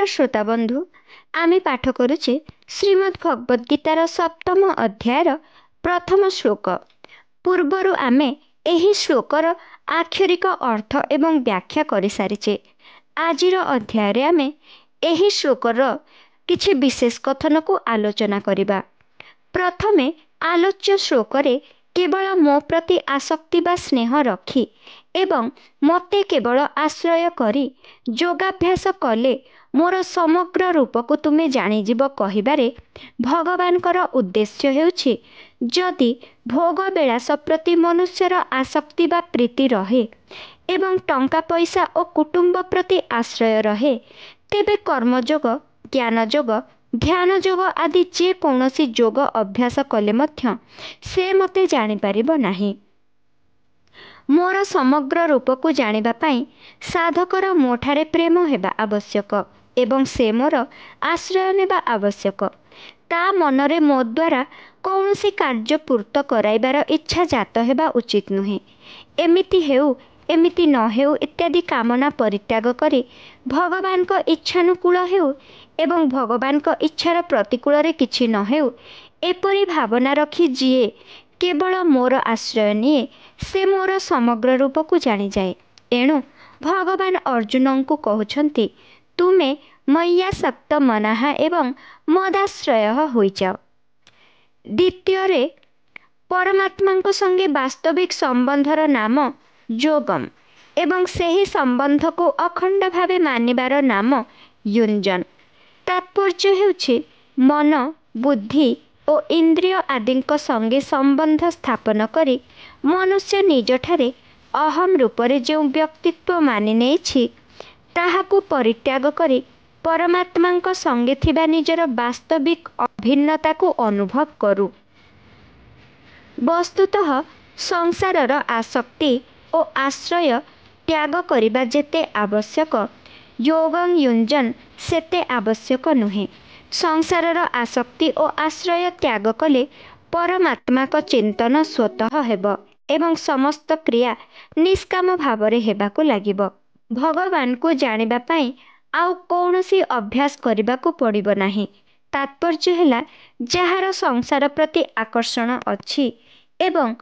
श्रोता बंधु आमे पाठ करुचे श्रीमद् भगवद गीतार सप्तम अध्यायर प्रथम श्लोक। पूर्वरु आमे एही श्लोकर आक्षरिक अर्थ एवं व्याख्या करि सारिचे। आजिर अध्याय आमे एही श्लोकर किछि विशेष कथन को आलोचना करिबा। प्रथमे आलोच्य श्लोकरे केवल मो प्रति आसक्ति बा स्नेह रखी एवं मते केवल आश्रय करी योगाभ्यास कले मोर समग्र रूप को तुमे जानिजिब कहिबारे भगवानकर उद्देश्य हेउछि जदि भोग विलास प्रति मनुष्यर आसक्ति बा प्रीति रहे एवं टंका पैसा और कुटुंब प्रति आश्रय रहे तेबे कर्मयोग ज्ञानयोग ध्यान योग आदि जे कौनसी योग अभ्यास कले मध्य से मते जानि परिबो नाही। मोर समग्र रूप को जानिबा पाई साधकर मोठारे प्रेम हेबा आवश्यक एवं से मोर आश्रय नेबा आवश्यक। ता मनरे मो द्वारा कौनसी कार्य पूर्त कराइबार इच्छा जात हेबा उचित नुहे। एमिति हेउ एमिति न हेउ इत्यादि कामना परित्याग करी भगवान को इच्छानुकूल हेउ एवं भगवान को इच्छार प्रतिकूल रे किछि न हेउ एपरि भावना रखी जिए केवल मोर आश्रय निये से मोर समग्र रूप को जानी जाए। एणु भगवान अर्जुन को कहउछंती तुमे मय्यासक्त मनाहा एवं मदाश्रय होई जाओ। द्वितीय रे परमात्मा संगे वास्तविक संबंधर नाम योगम एवं सेही संबंध को अखंड भावे मानिबार नाम युंजन। तात्पर्य हेउछि मन बुद्धि और इंद्रिय आदि संगे संबंध स्थापन करी मनुष्य निज ठारे अहम रूपरे जो व्यक्तित्व मानि नेछि ताहाकु परित्याग करी परमात्मा संगे थिबा निजर वास्तविक अभिन्नता को अनुभव करू। वस्तुतः संसारर आसक्ति और आश्रय त्याग करिबा जेते आवश्यक योगं युंजन सेते आवश्यक नुहे। संसारर आसक्ति और आश्रय त्याग कले परमात्मा को चिंतन स्वतः हेब एवं समस्त क्रिया निष्काम भावरे हेबाकु लागिब। भगवान को जानिबा पाई आउ कौनसी अभ्यास करिबाकु पड़िबो नाही। तात्पर्य हैला जहार संसार प्रति आकर्षण अछि एवं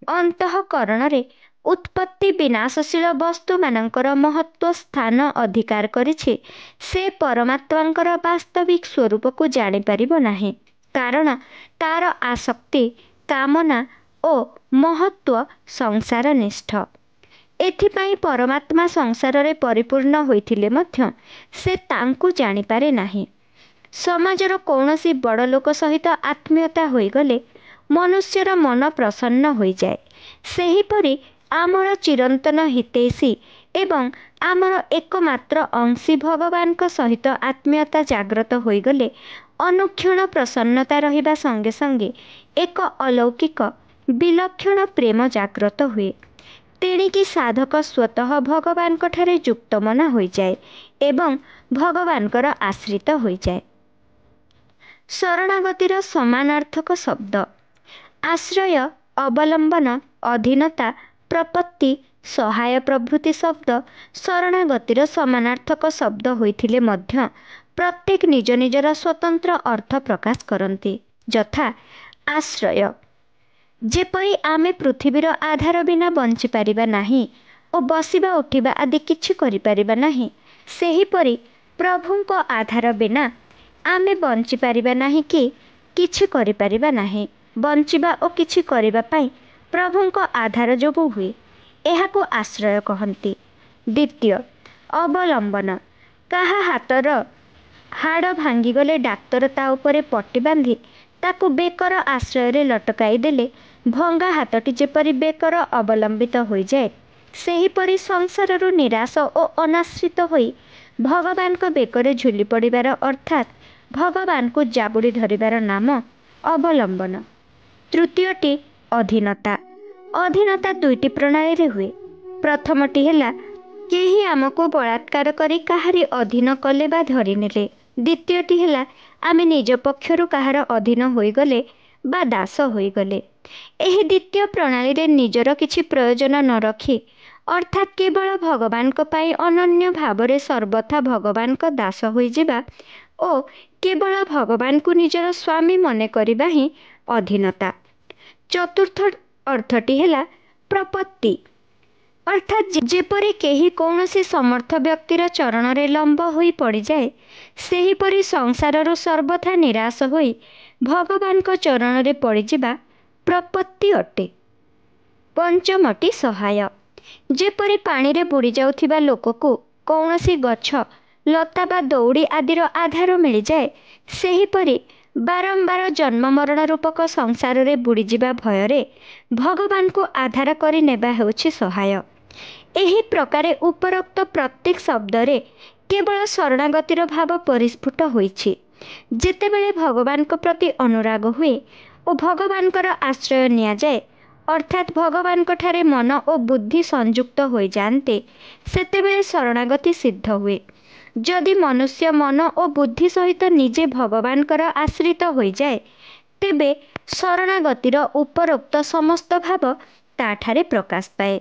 अंतःकरण रे उत्पत्ति विनाशशील वस्तु मानकर महत्व स्थान अधिकार करिछि से परमात्मांकर वास्तविक स्वरूप को जानि परिबो नाही। कारण तार आसक्ति कामना और महत्व संसार निष्ठ। एथिपाई परमात्मा संसार रे परिपूर्ण होइथिले मध्य से तांकु जानि पारे नाही। समाजर कौनसी बड़ लोक सहित आत्मीयता होइगले मनुष्यर मन प्रसन्न होई जाए। सेहीपरि आमर चिरंतन हितैषी एवं आमर एकमात्र अंशी भगवान को सहित आत्मीयता जाग्रत होइगले अनुक्षण प्रसन्नता रहिबा संगे संगे एक अलौकिक विलक्षण प्रेम जाग्रत हुए। तेणिकी साधक स्वतः भगवान ठारे युक्त मना होई जाए एवं भगवानकर आश्रित होई जाए। शरणागतिर समानार्थक शब्द आश्रय अवलंबन अधीनता प्रपत्ति सहाय प्रभृति शब्द शरणागतिर समानार्थक शब्द होइथिले मध्य प्रत्येक निज निजर स्वतंत्र अर्थ प्रकाश करती। यथा आश्रय जेपरि आमे पृथ्वीर आधार बिना बंची पारिबा नाही और बसिबा उठिबा आदि किछि करि पारिबा नाही सेहीपरि प्रभुंको आधार बिना आमे बंची पारिबा नाही कि किछि करि पारिबा नाही। बंचिबा और किछि करिबा पाई प्रभुंको आधार जोगु हुए एहाको आश्रय कहंती। द्वितीय अवलंबन काहा हातर हाड़ भांगी गले डाक्तर ता उपरे पट्टी बांधी ताकू बेकर आश्रय रे लटकाई देले भंगा हाथटी जेपरि बेकर अवलंबित होई जाए सेहीपरि संसाररु निराश और अनाश्रित होई भगवान को बेकरे झुली पड़िबार अर्थात भगवान को जाबुड़ी धरिबार नाम अवलंबन। तृतीयटी अधीनता। अधीनता दुईटी प्रणाली रे हुए। प्रथमटी हैला केही आमको बलात्कार करी काहारी अधीन कले बा धरि नेले। द्वितीयटी हैला आमे निज पक्षरु काहार अधीन होई गले बा दास होई गले। एही द्वितीय प्रणाली रे निजर किछि प्रयोजन न रखी अर्थात केवल भगवान अनन्य भाव सर्वथा भगवान दास होइजिबा ओ केवल भगवान को निजर स्वामी मन करिबा ही अधीनता। चतुर्थ अर्थटी है प्रपत्ति, अर्थात जेपरी केही कौनसी समर्थ व्यक्तिर चरण रे लंब होई पड़ी जाए, सेहीपरि संसाररू सर्वथा निराश होई भगवान को चरण रे पड़ी जिबा प्रपत्ति अटे। पंचमटी सहाय, जेपरी पानी रे बुड़ी जाउथिबा लोकको कौनसी गछ लता बा दौड़ी आदिर आधार मिल जाए, सेहीपरि बारंबार जन्म मरण रूपक संसार रे बुड़ी जिबा भୟରେ भगवान को आधार करि नेबा हेउछि सहाय। एही प्रकारे उपरोक्त प्रत्येक शब्द रे केवल शरणागतिर भाव परिस्फुट होइछि। जेतेबेले भगवान को प्रति अनुराग हुए और भगवान कर आश्रय निया जाए, अर्थात भगवान को ठारे मन और बुद्धि संयुक्त हो जाते, सेतेबेले शरणागति सिद्ध हुए। जदि मनुष्य मन और बुद्धि सहित निजे भगवान कर आश्रित हो जाए, तेबे शरणागतिर उपरोक्त समस्त भाव ताठारे प्रकाश पाए।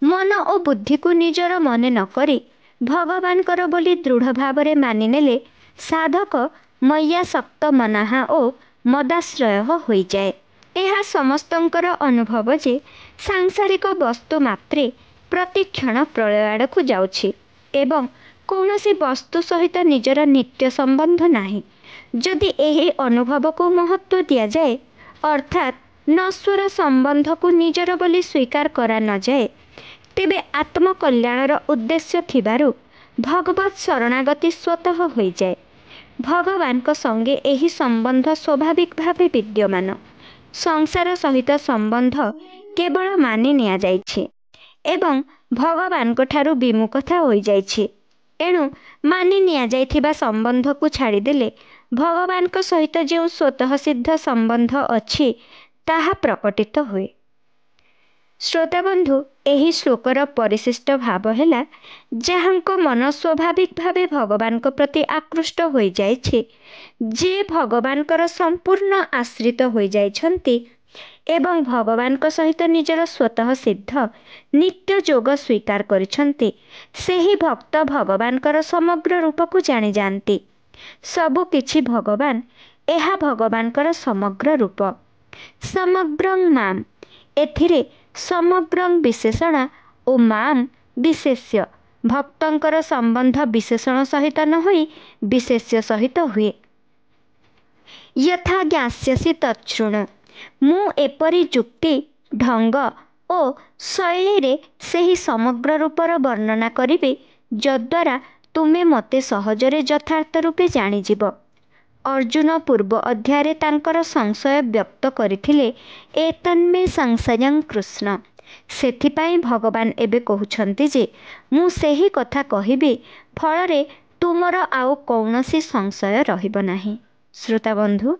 मन और बुद्धि को निजर मने न करी भगवान कर बोली दृढ़ भाव रे मानि नेले साधक मय्यासक्त मनाहा ओ मदाश्रय हो जाए। यह समस्तंकर अनुभव जे सांसारिक वस्तु मात्रे प्रतिक्षण प्रलय आड़कू जाउछि एवं कौनसी वस्तु सहित निजर नित्य संबंध नाही। जदि एही अनुभव को महत्व दिया जाए, अर्थात नश्वर संबंध को निजर बोली स्वीकार करा न जाए, तेबे आत्मकल्याणर उद्देश्य थिबारु भगवत शरणागति स्वतः हो जाए। भगवान को संगे एही संबंध स्वाभाविक भावे विद्यमान। संसार सहित संबंध केवल मानि निया जाइछि एवं भगवान को ठारू विमुखता हो जाइछि। एणु मानि निया जाइथिबा संबंध को छाड़ीदेले भगवान को सहित जो स्वतः सिद्ध संबंध अछि ताहा प्रकटित हुए। श्रोता बंधु, एही श्लोकर परिशिष्ट भाव है जहाँको मन स्वाभाविक भावे भगवान को प्रति आकृष्ट हो जाइछि, जे भगवान कर संपूर्ण आश्रित हो जाइछन्ति एवं भगवान को सहित निजर स्वतः सिद्ध नित्य जोग स्वीकार करिछन्ति, सेही भक्त भगवान कर समग्र रूप को जानी जानती। सबु किछि भगवान, एहा भगवान कर समग्र रूप। समग्रं माम, एथिरे समग्रं विशेषण और माम विशेष्य। भक्तंकर संबंध विशेषण सहित न होई विशेष्य सहित हुए। यथा ज्ञास्यसि तच्छृणु, मु एपरि जुक्ति ढंग ओ शैली रे सेही समग्र रूपर वर्णना करिबे, जद्वारा तुमे मते सहजरे यथार्थ रूपे जानिजिब। अर्जुन पूर्व अध्याय तांकर संशय व्यक्त करथिले, एतन्मे संशयं कृष्ण। सेथिपाई भगवान एबे कहउछन्ति जे मु सेही कथा कहिबे, फଳରେ तुमर आउ कौनसी संशय रहिब नाही। श्रोता बंधु,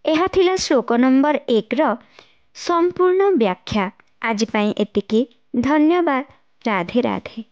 एहा थिला श्लोक नंबर 1 र संपूर्ण व्याख्या। आज पाई एतिकी। धन्यवाद। राधे राधे।